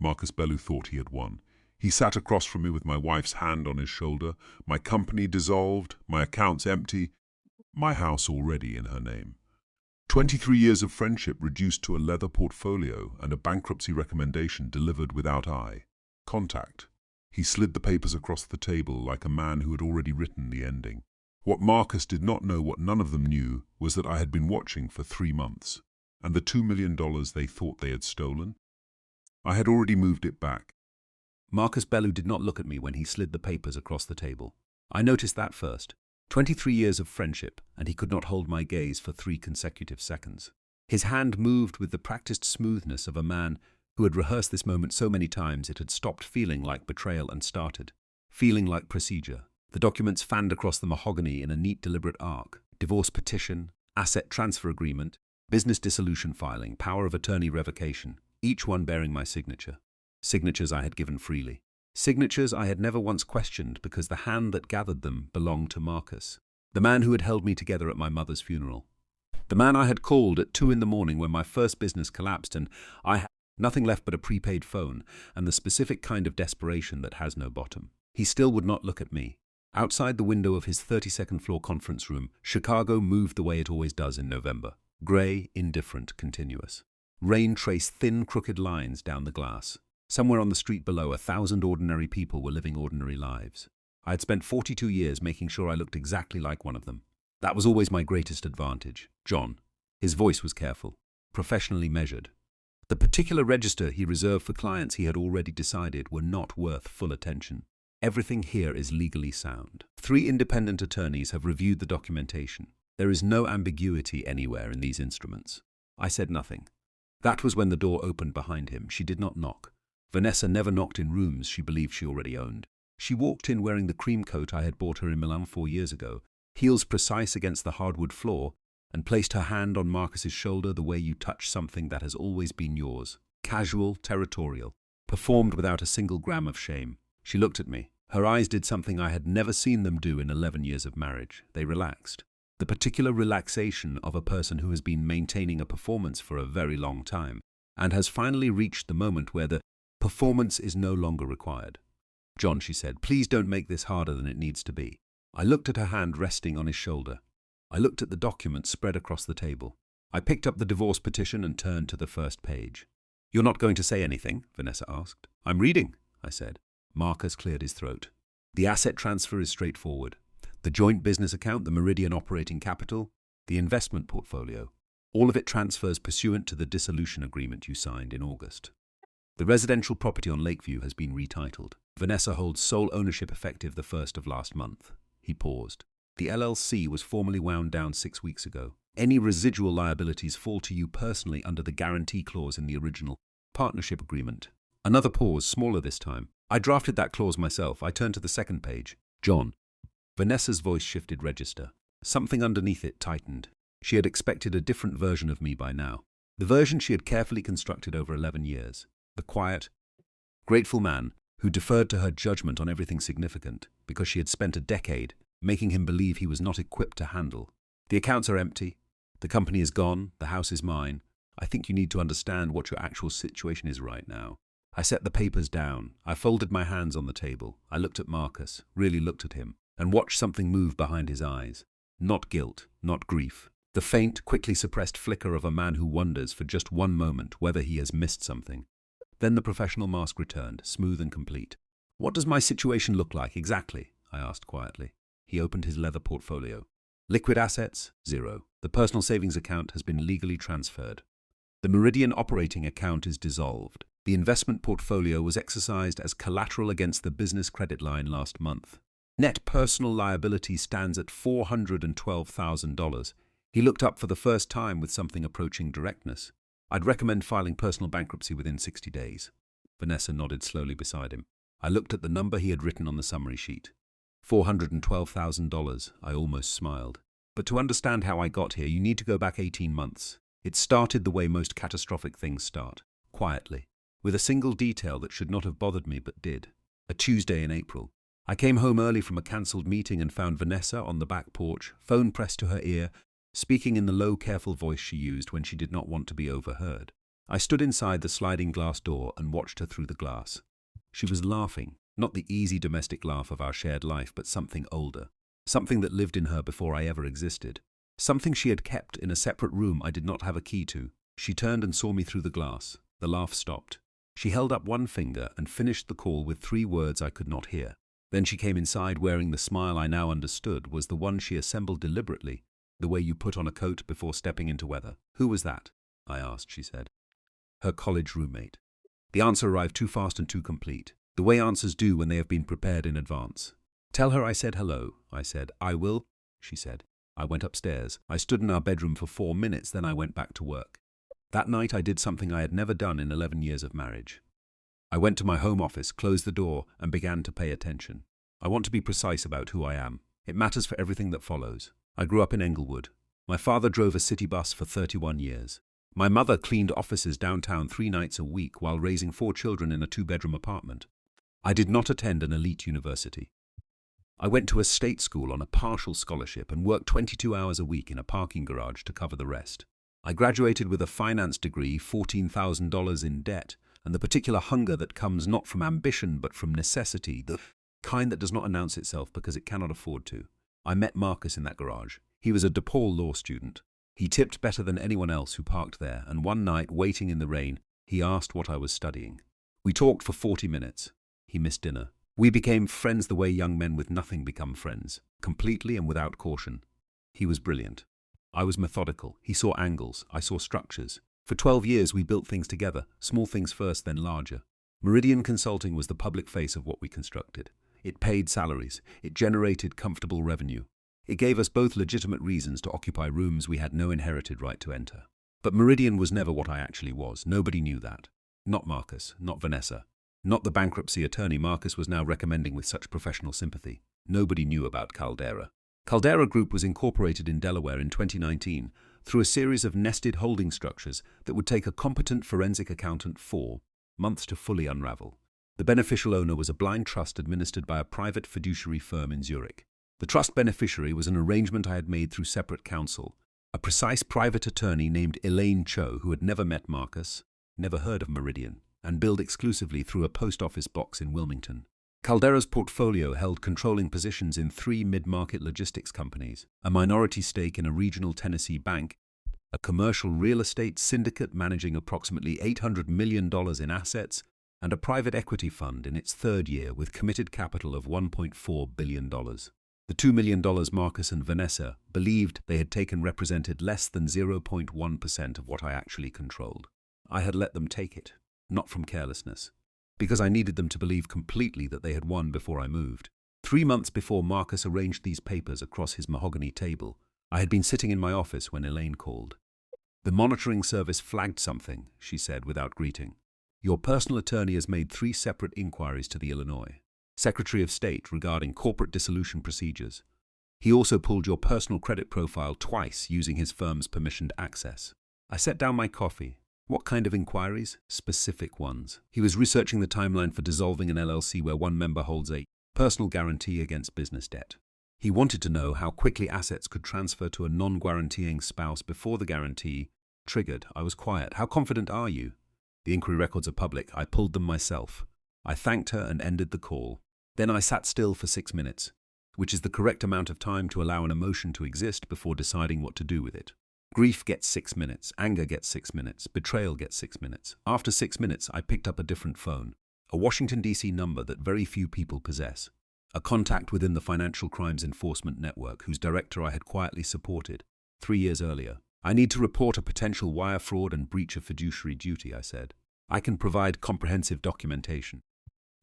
Marcus Bellew thought he had won. He sat across from me with my wife's hand on his shoulder, my company dissolved, my accounts empty, my house already in her name. 23 years of friendship reduced to a leather portfolio and a bankruptcy recommendation delivered without eye contact. He slid the papers across the table like a man who had already written the ending. What Marcus did not know, what none of them knew, was that I had been watching for 3 months, and the $2 million they thought they had stolen, I had already moved it back. Marcus Bellew did not look at me when he slid the papers across the table. I noticed that first. 23 years of friendship, and he could not hold my gaze for 3 consecutive seconds. His hand moved with the practiced smoothness of a man who had rehearsed this moment so many times it had stopped feeling like betrayal and started feeling like procedure. The documents fanned across the mahogany in a neat, deliberate arc. Divorce petition, asset transfer agreement, business dissolution filing, power of attorney revocation, each one bearing my signature. Signatures I had given freely. Signatures I had never once questioned because the hand that gathered them belonged to Marcus, the man who had held me together at my mother's funeral. The man I had called at 2 in the morning when my first business collapsed and I had nothing left but a prepaid phone and the specific kind of desperation that has no bottom. He still would not look at me. Outside the window of his 32nd floor conference room, Chicago moved the way it always does in November. Grey, indifferent, continuous. Rain traced thin, crooked lines down the glass. Somewhere on the street below, 1,000 ordinary people were living ordinary lives. I had spent 42 years making sure I looked exactly like one of them. That was always my greatest advantage. John. His voice was careful, professionally measured. The particular register he reserved for clients he had already decided were not worth full attention. Everything here is legally sound. 3 independent attorneys have reviewed the documentation. There is no ambiguity anywhere in these instruments. I said nothing. That was when the door opened behind him. She did not knock. Vanessa never knocked in rooms she believed she already owned. She walked in wearing the cream coat I had bought her in Milan 4 years ago, heels precise against the hardwood floor, and placed her hand on Marcus's shoulder the way you touch something that has always been yours. Casual, territorial, performed without a single gram of shame. She looked at me. Her eyes did something I had never seen them do in 11 years of marriage. They relaxed. The particular relaxation of a person who has been maintaining a performance for a very long time and has finally reached the moment where the performance is no longer required. John, she said, please don't make this harder than it needs to be. I looked at her hand resting on his shoulder. I looked at the documents spread across the table. I picked up the divorce petition and turned to the first page. You're not going to say anything? Vanessa asked. I'm reading, I said. Marcus cleared his throat. The asset transfer is straightforward. The joint business account, the Meridian operating capital, the investment portfolio. All of it transfers pursuant to the dissolution agreement you signed in August. The residential property on Lakeview has been retitled. Vanessa holds sole ownership effective the 1st of last month. He paused. The LLC was formally wound down 6 weeks ago. Any residual liabilities fall to you personally under the guarantee clause in the original partnership agreement. Another pause, smaller this time. I drafted that clause myself. I turned to the second page. John. Vanessa's voice shifted register. Something underneath it tightened. She had expected a different version of me by now. The version she had carefully constructed over 11 years. The quiet, grateful man who deferred to her judgment on everything significant because she had spent a decade making him believe he was not equipped to handle. The accounts are empty. The company is gone. The house is mine. I think you need to understand what your actual situation is right now. I set the papers down. I folded my hands on the table. I looked at Marcus, really looked at him, and watched something move behind his eyes. Not guilt, not grief. The faint, quickly suppressed flicker of a man who wonders for just one moment whether he has missed something. Then the professional mask returned, smooth and complete. What does my situation look like exactly? I asked quietly. He opened his leather portfolio. Liquid assets, 0. The personal savings account has been legally transferred. The Meridian operating account is dissolved. The investment portfolio was exercised as collateral against the business credit line last month. Net personal liability stands at $412,000. He looked up for the first time with something approaching directness. I'd recommend filing personal bankruptcy within 60 days. Vanessa nodded slowly beside him. I looked at the number he had written on the summary sheet. $412,000. I almost smiled. But to understand how I got here, you need to go back 18 months. It started the way most catastrophic things start. Quietly. With a single detail that should not have bothered me but did. A Tuesday in April. I came home early from a cancelled meeting and found Vanessa on the back porch, phone pressed to her ear, speaking in the low, careful voice she used when she did not want to be overheard. I stood inside the sliding glass door and watched her through the glass. She was laughing, not the easy domestic laugh of our shared life, but something older, something that lived in her before I ever existed, something she had kept in a separate room I did not have a key to. She turned and saw me through the glass. The laugh stopped. She held up one finger and finished the call with 3 words I could not hear. Then she came inside wearing the smile I now understood was the one she assembled deliberately, the way you put on a coat before stepping into weather. "Who was that?" I asked, she said. "Her college roommate." The answer arrived too fast and too complete, the way answers do when they have been prepared in advance. "Tell her I said hello," I said. "I will," she said. I went upstairs. I stood in our bedroom for 4 minutes, then I went back to work. That night I did something I had never done in 11 years of marriage. I went to my home office, closed the door, and began to pay attention. I want to be precise about who I am. It matters for everything that follows. I grew up in Englewood. My father drove a city bus for 31 years. My mother cleaned offices downtown 3 nights a week while raising 4 children in a 2-bedroom apartment. I did not attend an elite university. I went to a state school on a partial scholarship and worked 22 hours a week in a parking garage to cover the rest. I graduated with a finance degree, $14,000 in debt, and the particular hunger that comes not from ambition but from necessity, the kind that does not announce itself because it cannot afford to. I met Marcus in that garage. He was a DePaul law student. He tipped better than anyone else who parked there, and one night, waiting in the rain, he asked what I was studying. We talked for 40 minutes. He missed dinner. We became friends the way young men with nothing become friends, completely and without caution. He was brilliant. I was methodical. He saw angles. I saw structures. For 12 years we built things together, small things first, then larger. Meridian Consulting was the public face of what we constructed. It paid salaries. It generated comfortable revenue. It gave us both legitimate reasons to occupy rooms we had no inherited right to enter. But Meridian was never what I actually was. Nobody knew that. Not Marcus, not Vanessa. Not the bankruptcy attorney Marcus was now recommending with such professional sympathy. Nobody knew about Caldera. Caldera Group was incorporated in Delaware in 2019 through a series of nested holding structures that would take a competent forensic accountant 4 months to fully unravel. The beneficial owner was a blind trust administered by a private fiduciary firm in Zurich. The trust beneficiary was an arrangement I had made through separate counsel, a precise private attorney named Elaine Cho who had never met Marcus, never heard of Meridian, and billed exclusively through a post office box in Wilmington. Caldera's portfolio held controlling positions in 3 mid-market logistics companies, a minority stake in a regional Tennessee bank, a commercial real estate syndicate managing approximately $800 million in assets, and a private equity fund in its 3rd year with committed capital of $1.4 billion. The $2 million Marcus and Vanessa believed they had taken represented less than 0.1% of what I actually controlled. I had let them take it, not from carelessness, because I needed them to believe completely that they had won before I moved. 3 months before Marcus arranged these papers across his mahogany table, I had been sitting in my office when Elaine called. "The monitoring service flagged something," she said without greeting. "Your personal attorney has made 3 separate inquiries to the Illinois Secretary of State regarding corporate dissolution procedures. He also pulled your personal credit profile twice using his firm's permissioned access." I set down my coffee. What kind of inquiries? Specific ones. He was researching the timeline for dissolving an LLC where one member holds a personal guarantee against business debt. He wanted to know how quickly assets could transfer to a non-guaranteeing spouse before the guarantee triggered. I was quiet. "How confident are you?" "The inquiry records are public. I pulled them myself." I thanked her and ended the call. Then I sat still for 6 minutes, which is the correct amount of time to allow an emotion to exist before deciding what to do with it. Grief gets 6 minutes, anger gets 6 minutes, betrayal gets 6 minutes. After 6 minutes, I picked up a different phone, a Washington, D.C. number that very few people possess, a contact within the Financial Crimes Enforcement Network whose director I had quietly supported 3 years earlier. "I need to report a potential wire fraud and breach of fiduciary duty," I said. "I can provide comprehensive documentation."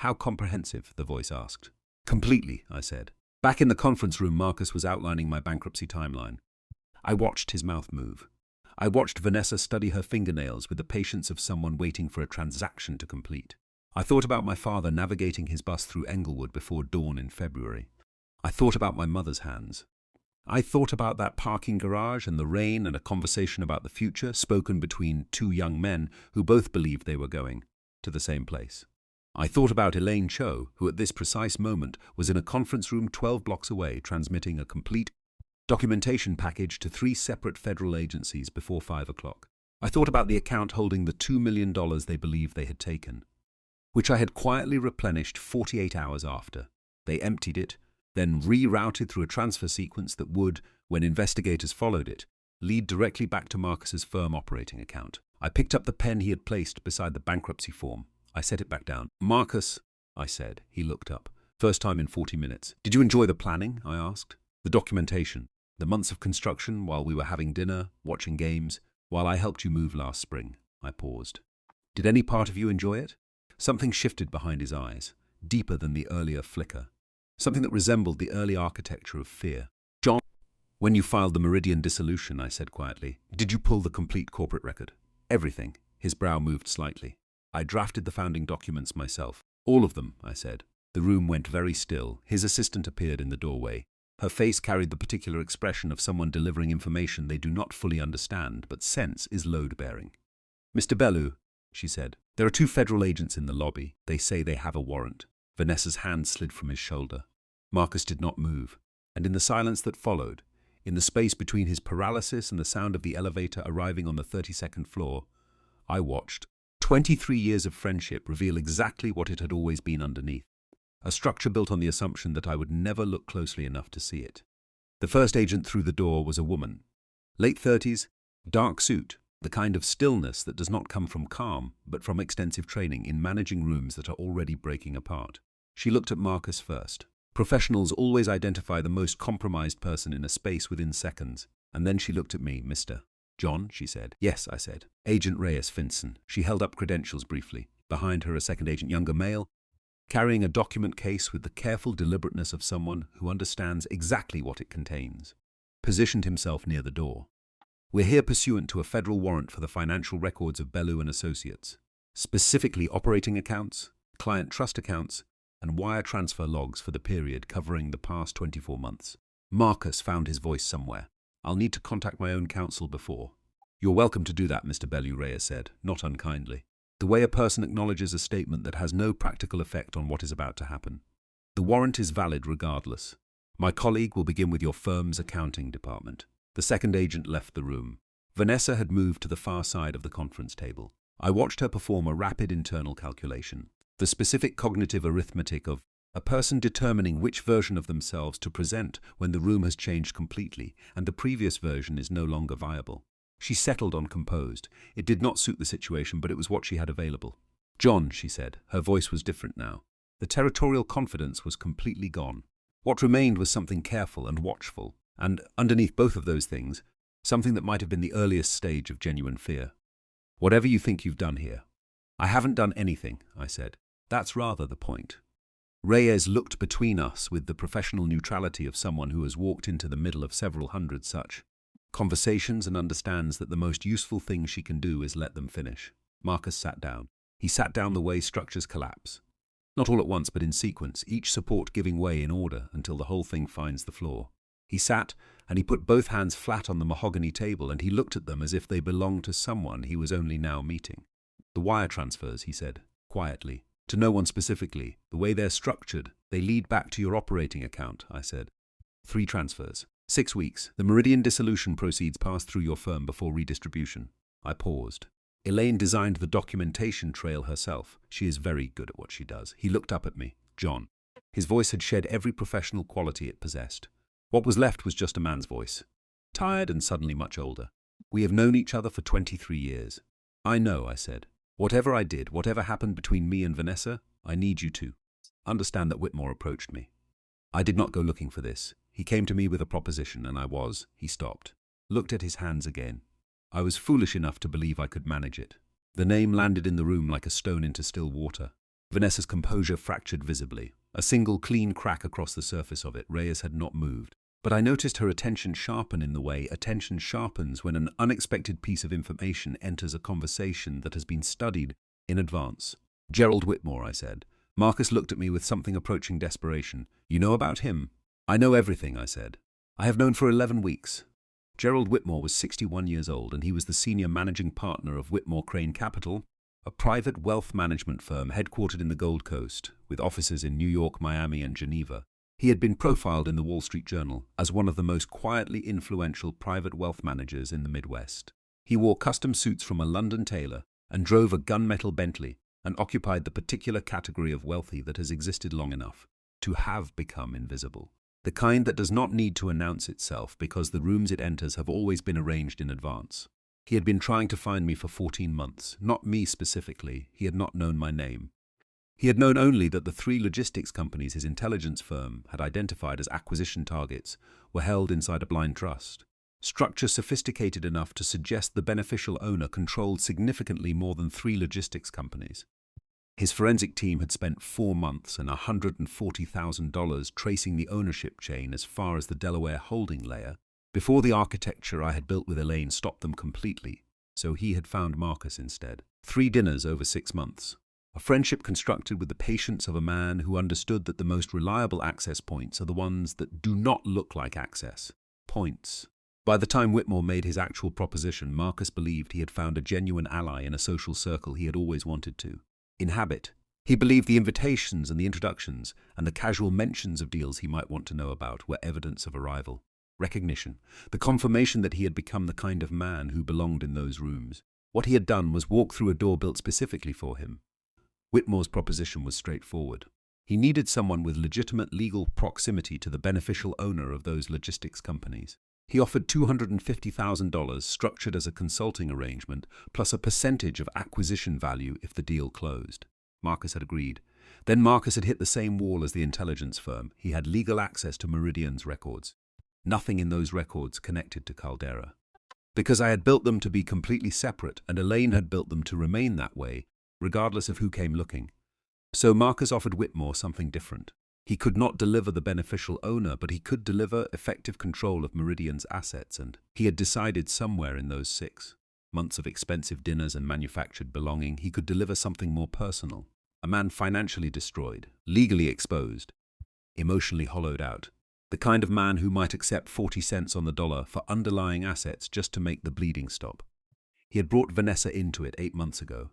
"How comprehensive?" the voice asked. "Completely," I said. Back in the conference room, Marcus was outlining my bankruptcy timeline. I watched his mouth move. I watched Vanessa study her fingernails with the patience of someone waiting for a transaction to complete. I thought about my father navigating his bus through Englewood before dawn in February. I thought about my mother's hands. I thought about that parking garage and the rain and a conversation about the future spoken between 2 young men who both believed they were going to the same place. I thought about Elaine Cho, who at this precise moment was in a conference room 12 blocks away transmitting a complete documentation package to 3 separate federal agencies before 5 o'clock. I thought about the account holding the $2 million they believed they had taken, which I had quietly replenished 48 hours after. They emptied it, then rerouted through a transfer sequence that would, when investigators followed it, lead directly back to Marcus's firm operating account. I picked up the pen he had placed beside the bankruptcy form. I set it back down. "Marcus," I said. He looked up. "First time in 40 minutes. Did you enjoy the planning?" I asked. "The documentation, the months of construction while we were having dinner, watching games, while I helped you move last spring." I paused. "Did any part of you enjoy it?" Something shifted behind his eyes, deeper than the earlier flicker. Something that resembled the early architecture of fear. "John, when you filed the Meridian dissolution," I said quietly, "did you pull the complete corporate record?" "Everything." His brow moved slightly. "I drafted the founding documents myself." "All of them," I said. The room went very still. His assistant appeared in the doorway. Her face carried the particular expression of someone delivering information they do not fully understand, but sense is load-bearing. "Mr. Bellew," she said, "there are 2 federal agents in the lobby. They say they have a warrant." Vanessa's hand slid from his shoulder. Marcus did not move, and in the silence that followed, in the space between his paralysis and the sound of the elevator arriving on the 32nd floor, I watched 23 years of friendship reveal exactly what it had always been underneath. A structure built on the assumption that I would never look closely enough to see it. The first agent through the door was a woman. Late 30s, dark suit, the kind of stillness that does not come from calm, but from extensive training in managing rooms that are already breaking apart. She looked at Marcus first. Professionals always identify the most compromised person in a space within seconds. And then she looked at me. "Mr. John," she said. "Yes," I said. "Agent Reyes Finson." She held up credentials briefly. Behind her, a second agent, younger male, carrying a document case with the careful deliberateness of someone who understands exactly what it contains, positioned himself near the door. "We're here pursuant to a federal warrant for the financial records of Bellew and Associates, specifically operating accounts, client trust accounts, and wire transfer logs for the period covering the past 24 months. Marcus found his voice somewhere. "I'll need to contact my own counsel before." "You're welcome to do that," Mr. Bellew, Reyes said, not unkindly. "The way a person acknowledges a statement that has no practical effect on what is about to happen. The warrant is valid regardless. My colleague will begin with your firm's accounting department." The second agent left the room. Vanessa had moved to the far side of the conference table. I watched her perform a rapid internal calculation, the specific cognitive arithmetic of a person determining which version of themselves to present when the room has changed completely and the previous version is no longer viable. She settled on composed. It did not suit the situation, but it was what she had available. "John," she said. Her voice was different now. The territorial confidence was completely gone. What remained was something careful and watchful, and underneath both of those things, something that might have been the earliest stage of genuine fear. "Whatever you think you've done here." "I haven't done anything," I said. "That's rather the point." Reyes looked between us with the professional neutrality of someone who has walked into the middle of several hundred such conversations and understands that the most useful thing she can do is let them finish. Marcus sat down. He sat down the way structures collapse. Not all at once, but in sequence, each support giving way in order until the whole thing finds the floor. He sat, and he put both hands flat on the mahogany table, and he looked at them as if they belonged to someone he was only now meeting. "The wire transfers," he said, quietly. "To no one specifically. The way they're structured, they lead back to your operating account," I said. 3 transfers. 6 weeks. The Meridian dissolution proceeds pass through your firm before redistribution. I paused. Elaine designed the documentation trail herself. She is very good at what she does. He looked up at me. "John." His voice had shed every professional quality it possessed. What was left was just a man's voice. Tired and suddenly much older. "We have known each other for 23 years. "I know," I said. "Whatever I did, whatever happened between me and Vanessa, I need you to understand that Whitmore approached me. I did not go looking for this. He came to me with a proposition, and he stopped, looked at his hands again. I was foolish enough to believe I could manage it." The name landed in the room like a stone into still water. Vanessa's composure fractured visibly. A single clean crack across the surface of it. Reyes had not moved. But I noticed her attention sharpen in the way attention sharpens when an unexpected piece of information enters a conversation that has been studied in advance. "Gerald Whitmore," I said. Marcus looked at me with something approaching desperation. "You know about him?" "I know everything," I said. "I have known for 11 weeks. Gerald Whitmore was 61 years old, and he was the senior managing partner of Whitmore Crane Capital, a private wealth management firm headquartered in the Gold Coast, with offices in New York, Miami, and Geneva. He had been profiled in the Wall Street Journal as one of the most quietly influential private wealth managers in the Midwest. He wore custom suits from a London tailor and drove a gunmetal Bentley and occupied the particular category of wealthy that has existed long enough to have become invisible. The kind that does not need to announce itself because the rooms it enters have always been arranged in advance. He had been trying to find me for 14 months, not me specifically. He had not known my name. He had known only that the 3 logistics companies his intelligence firm had identified as acquisition targets were held inside a blind trust, structure sophisticated enough to suggest the beneficial owner controlled significantly more than 3 logistics companies. His forensic team had spent 4 months and $140,000 tracing the ownership chain as far as the Delaware holding layer before the architecture I had built with Elaine stopped them completely, so he had found Marcus instead. 3 dinners over 6 months. A friendship constructed with the patience of a man who understood that the most reliable access points are the ones that do not look like access points. By the time Whitmore made his actual proposition, Marcus believed he had found a genuine ally in a social circle he had always wanted to inhabit. He believed the invitations and the introductions and the casual mentions of deals he might want to know about were evidence of arrival, recognition, the confirmation that he had become the kind of man who belonged in those rooms. What he had done was walk through a door built specifically for him. Whitmore's proposition was straightforward. He needed someone with legitimate legal proximity to the beneficial owner of those logistics companies. He offered $250,000 structured as a consulting arrangement plus a percentage of acquisition value if the deal closed. Marcus had agreed. Then Marcus had hit the same wall as the intelligence firm. He had legal access to Meridian's records. Nothing in those records connected to Caldera. Because I had built them to be completely separate and Elaine had built them to remain that way, regardless of who came looking. So Marcus offered Whitmore something different. He could not deliver the beneficial owner, but he could deliver effective control of Meridian's assets, and he had decided somewhere in those 6 months of expensive dinners and manufactured belonging, he could deliver something more personal. A man financially destroyed, legally exposed, emotionally hollowed out. The kind of man who might accept 40 cents on the dollar for underlying assets just to make the bleeding stop. He had brought Vanessa into it 8 months ago.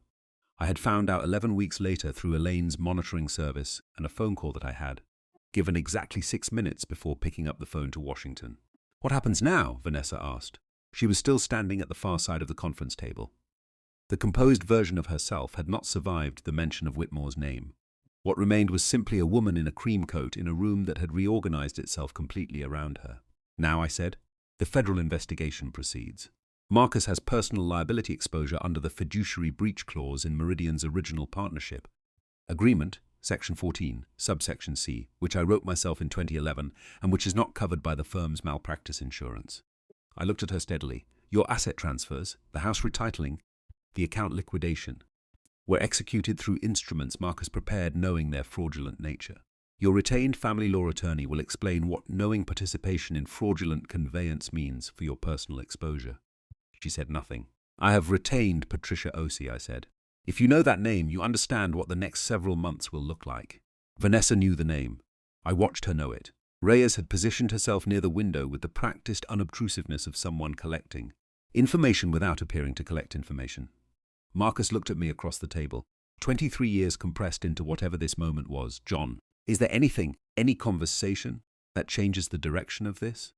I had found out 11 weeks later through Elaine's monitoring service and a phone call that I had, given exactly 6 minutes before picking up the phone to Washington. "What happens now?" Vanessa asked. She was still standing at the far side of the conference table. The composed version of herself had not survived the mention of Whitmore's name. What remained was simply a woman in a cream coat in a room that had reorganized itself completely around her. "Now," I said, "the federal investigation proceeds. Marcus has personal liability exposure under the fiduciary breach clause in Meridian's original partnership agreement, Section 14, subsection C, which I wrote myself in 2011 and which is not covered by the firm's malpractice insurance." I looked at her steadily. "Your asset transfers, the house retitling, the account liquidation, were executed through instruments Marcus prepared knowing their fraudulent nature. Your retained family law attorney will explain what knowing participation in fraudulent conveyance means for your personal exposure." She said nothing. "I have retained Patricia Osei," I said. "If you know that name, you understand what the next several months will look like." Vanessa knew the name. I watched her know it. Reyes had positioned herself near the window with the practiced unobtrusiveness of someone collecting information without appearing to collect information. Marcus looked at me across the table. 23 years compressed into whatever this moment was. "John, is there anything, any conversation, that changes the direction of this?"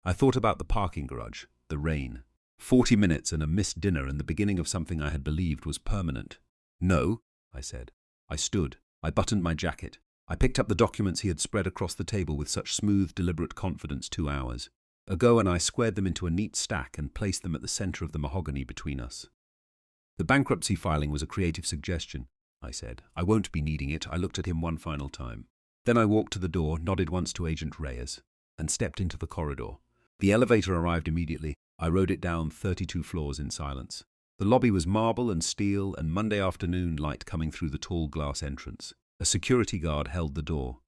I thought about the parking garage, the rain, 40 minutes and a missed dinner and the beginning of something I had believed was permanent. "No," I said. I stood. I buttoned my jacket. I picked up the documents he had spread across the table with such smooth, deliberate confidence 2 hours ago, and I squared them into a neat stack and placed them at the center of the mahogany between us. "The bankruptcy filing was a creative suggestion," I said. "I won't be needing it." I looked at him one final time. Then I walked to the door, nodded once to Agent Reyes, and stepped into the corridor. The elevator arrived immediately. I rode it down 32 floors in silence. The lobby was marble and steel and Monday afternoon light coming through the tall glass entrance. A security guard held the door.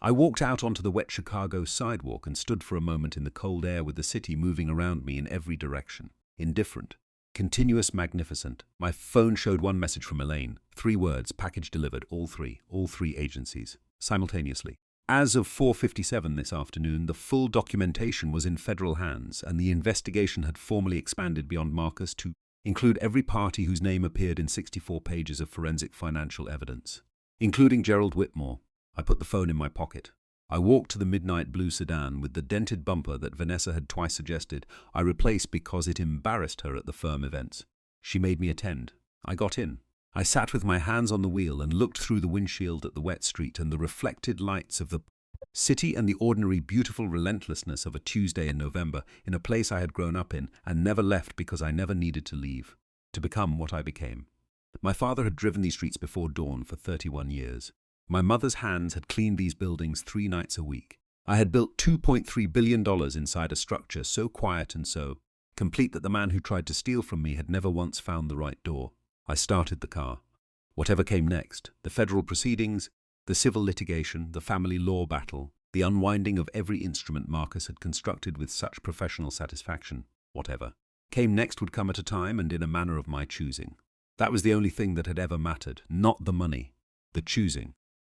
I walked out onto the wet Chicago sidewalk and stood for a moment in the cold air with the city moving around me in every direction. Indifferent. Continuous, magnificent. My phone showed one message from Elaine. 3 words, package delivered, all three agencies, simultaneously. As of 4:57 this afternoon, the full documentation was in federal hands, and the investigation had formally expanded beyond Marcus to include every party whose name appeared in 64 pages of forensic financial evidence, including Gerald Whitmore. I put the phone in my pocket. I walked to the midnight blue sedan with the dented bumper that Vanessa had twice suggested I replace because it embarrassed her at the firm events. She made me attend. I got in. I sat with my hands on the wheel and looked through the windshield at the wet street and the reflected lights of the city and the ordinary beautiful relentlessness of a Tuesday in November in a place I had grown up in and never left because I never needed to leave, to become what I became. My father had driven these streets before dawn for 31 years. My mother's hands had cleaned these buildings 3 nights a week. I had built $2.3 billion inside a structure so quiet and so complete that the man who tried to steal from me had never once found the right door. I started the car. Whatever came next, the federal proceedings, the civil litigation, the family law battle, the unwinding of every instrument Marcus had constructed with such professional satisfaction, whatever came next would come at a time and in a manner of my choosing. That was the only thing that had ever mattered, not the money, the choosing.